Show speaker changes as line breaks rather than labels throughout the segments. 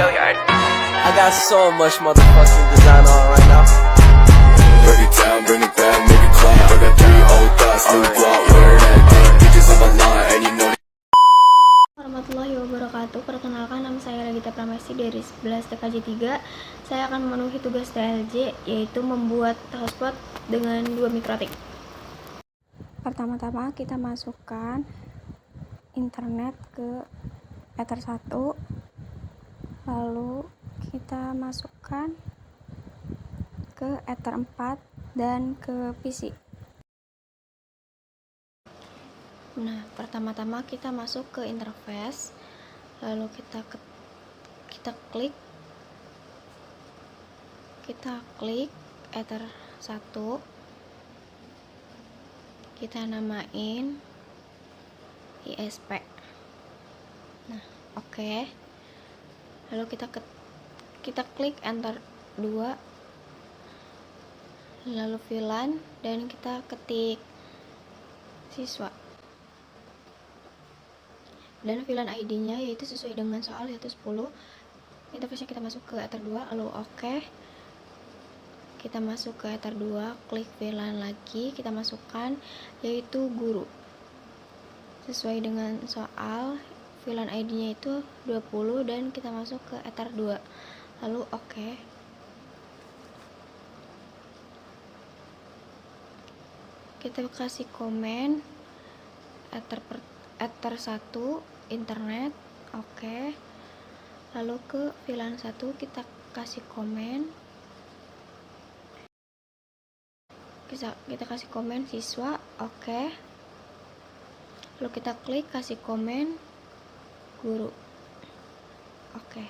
I got so much motherfucking design on right now.
Break it down, bring it back, make it clap. I got 3 old thoughts, new block, where that dick. Bitches on my line, and you know.
Warahmatullahi wabarakatuh. Perkenalkan, nama saya Regita Pramesti dari 11 TKJ 3. Saya akan memenuhi tugas TLJ, yaitu membuat hotspot dengan 2 mikrotik. Pertama-tama kita masukkan internet ke Ether 1, lalu kita masukkan ke Ether 4 dan ke PC. Nah, pertama-tama kita masuk ke interface, lalu kita klik Ether 1, kita namain ISP. Nah, oke. Lalu kita klik enter 2, lalu VLAN, dan kita ketik siswa. Dan VLAN ID-nya yaitu sesuai dengan soal, yaitu 10. Interface-nya kita masuk ke Ether 2, lalu oke. Kita masuk ke Ether 2, klik VLAN lagi, kita masukkan yaitu guru. Sesuai dengan soal, VLAN ID-nya itu 20, dan kita masuk ke Ether 2. Lalu oke. Kita kasih komen Ether 1 internet, oke. Lalu ke VLAN 1 kita kasih komen. Kita kasih komen siswa, oke. Lalu kita klik kasih komen guru, oke.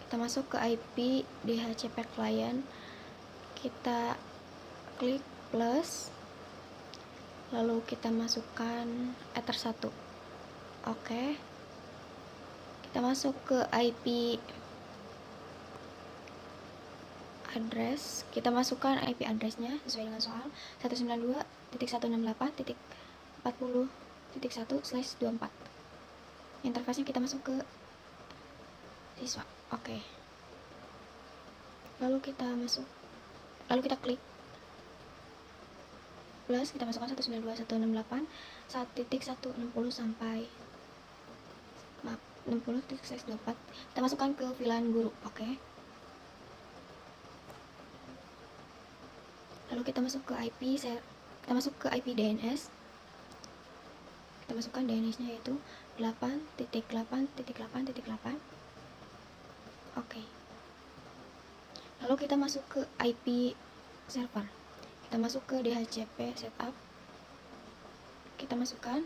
Kita masuk ke IP DHCP client, kita klik plus, lalu kita masukkan Ether 1, oke. Kita masuk ke IP address, kita masukkan IP addressnya sesuai dengan soal 192.168.40.1/24. Interface-nya kita masuk ke siswa, oke. Lalu kita klik plus, kita masukkan 192.168.1.160 sampai 60.24. Kita masukkan ke VLAN guru, oke. Lalu kita masuk ke IP DNS. Kita masukkan DNS-nya yaitu 8.8.8.8. Oke. Lalu kita masuk ke IP server. Kita masuk ke DHCP setup. Kita masukkan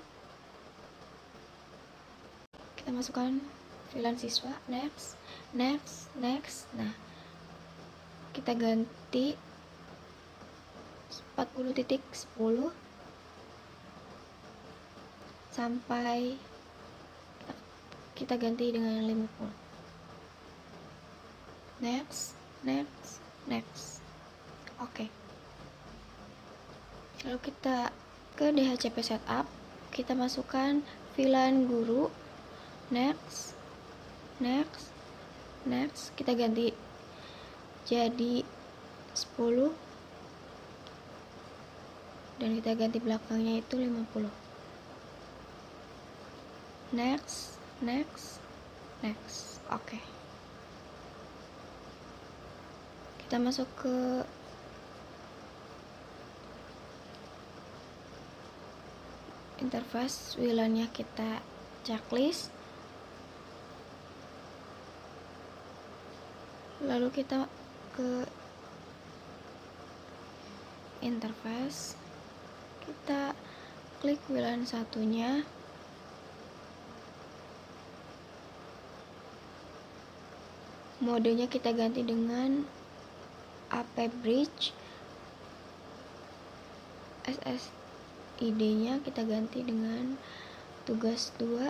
VLAN siswa, next. Nah, kita ganti 40.10 sampai kita ganti dengan 50. Next. Oke. Lalu kita ke DHCP setup, kita masukkan VLAN guru, next, kita ganti jadi 10, dan kita ganti belakangnya itu 50. Next. Oke. Kita masuk ke interface, VLAN-nya kita checklist. Lalu kita ke interface, kita klik VLAN satunya, modenya kita ganti dengan AP Bridge, SSID-nya kita ganti dengan tugas 2.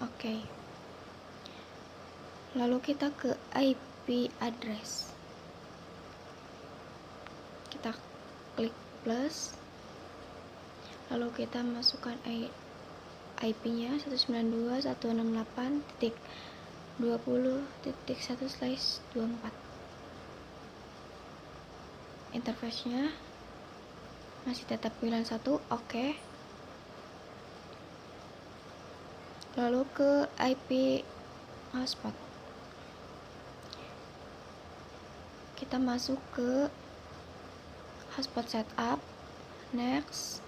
Oke. Lalu kita ke IP address, kita klik plus, lalu kita masukkan IP-nya 192.168.20.1/24. Interface-nya masih tetap VLAN 1, oke. Lalu ke IP hotspot, kita masuk ke hotspot setup, next.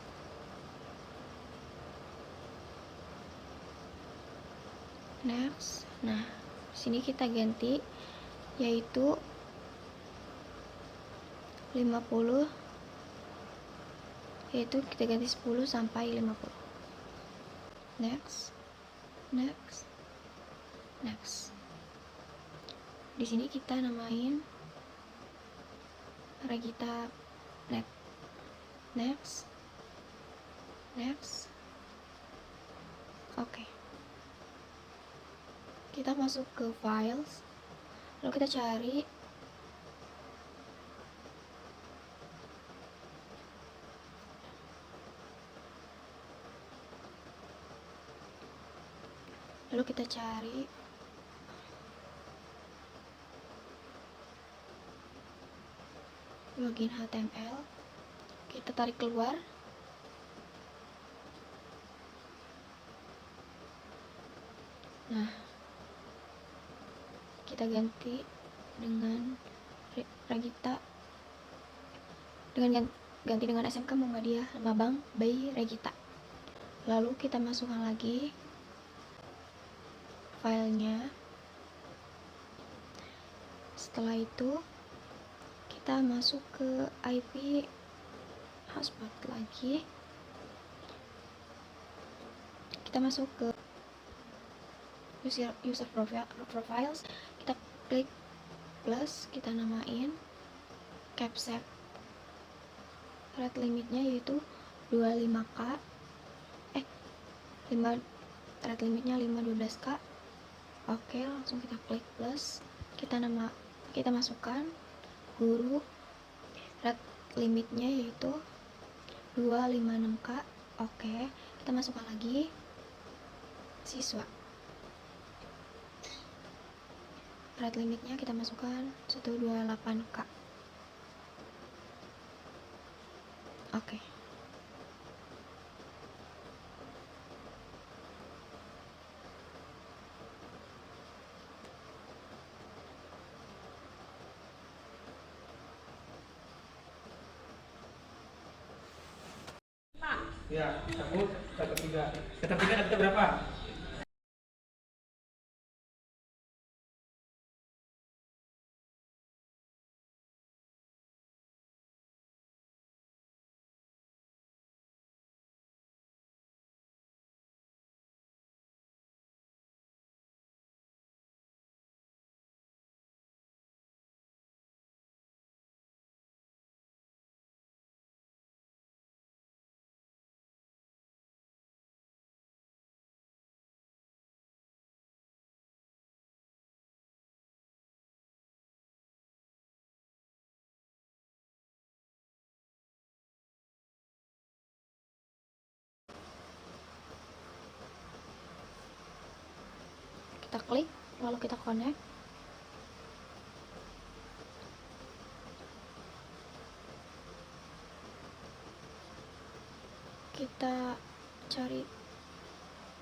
Nah, sini kita ganti yaitu 50, yaitu kita ganti 10 sampai 50. Next. Di sini kita namain Regita Net. Next. Oke. Kita masuk ke files, lalu kita cari login HTML, kita tarik keluar. Nah, kita ganti dengan Regita, ganti dengan SMK Muhammadiyah Mabang by Regita. Lalu kita masukkan lagi filenya. Setelah itu kita masuk ke IP hotspot lagi, kita masuk ke user profiles, kita klik plus, kita namain capsec, rate limitnya yaitu 25k, rate limitnya 512k. Oke, langsung kita klik plus, kita masukkan guru, rate limitnya yaitu 256k. Oke, kita masukkan lagi siswa, rate limitnya kita masukkan 128k. Oke.
Ya, kamu dapat 3. Dapat 3 dapat berapa?
Kita klik, lalu kita connect. Kita cari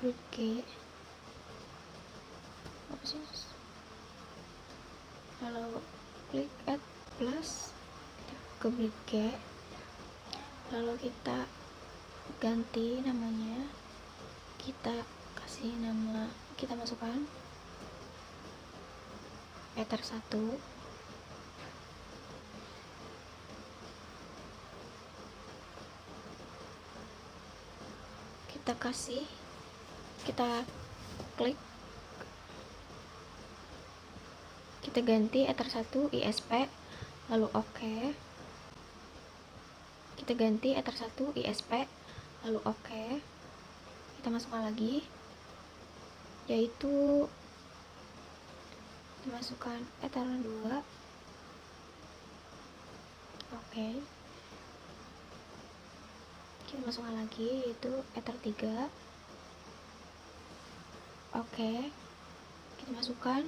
root key, apa sih? Lalu klik add plus, kita ke root key, lalu kita ganti namanya, kita kasih nama, kita masukkan ether 1, kita klik, kita ganti ether 1 ISP, lalu oke. Kita ganti ether 1 ISP, lalu oke. Kita masukkan lagi yaitu masukkan ether 2. Oke. kita masukkan lagi yaitu Ether 3. Oke, kita masukkan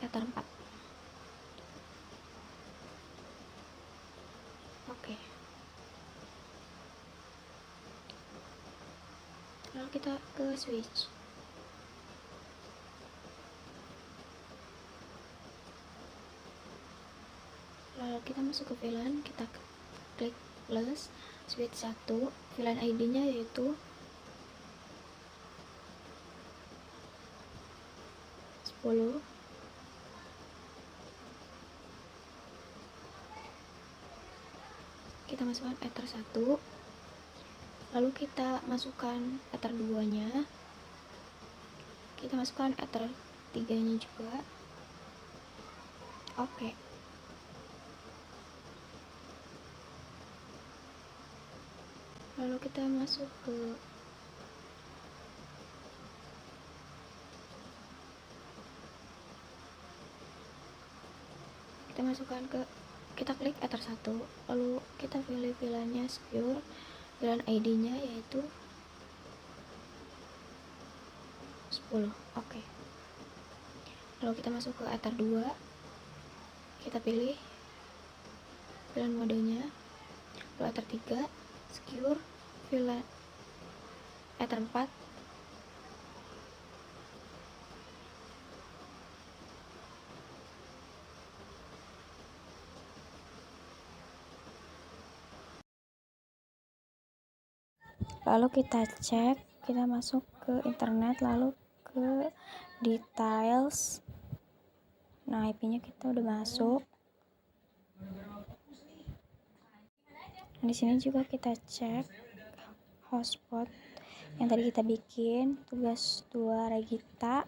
Ether 4. Oke, lalu kita ke switch. Lalu kita masuk ke VLAN, kita klik plus switch 1. VLAN ID nya yaitu 10. Kita masukkan Ether 1, lalu kita masukkan Ether 2 nya, kita masukkan Ether 3 nya juga. Oke, lalu kita masuk ke kita klik Ether 1, lalu kita pilih VLAN-nya secure. VLAN ID nya yaitu 10. Oke, lalu kita masuk ke Ether 2, kita pilih VLAN modenya, lalu Ether 3 secure. VLAN Ether 4, lalu kita cek, kita masuk ke internet, lalu ke details. Nah, IP nya kita udah masuk. Di sini juga kita cek hotspot yang tadi kita bikin, tugas 2 Regita.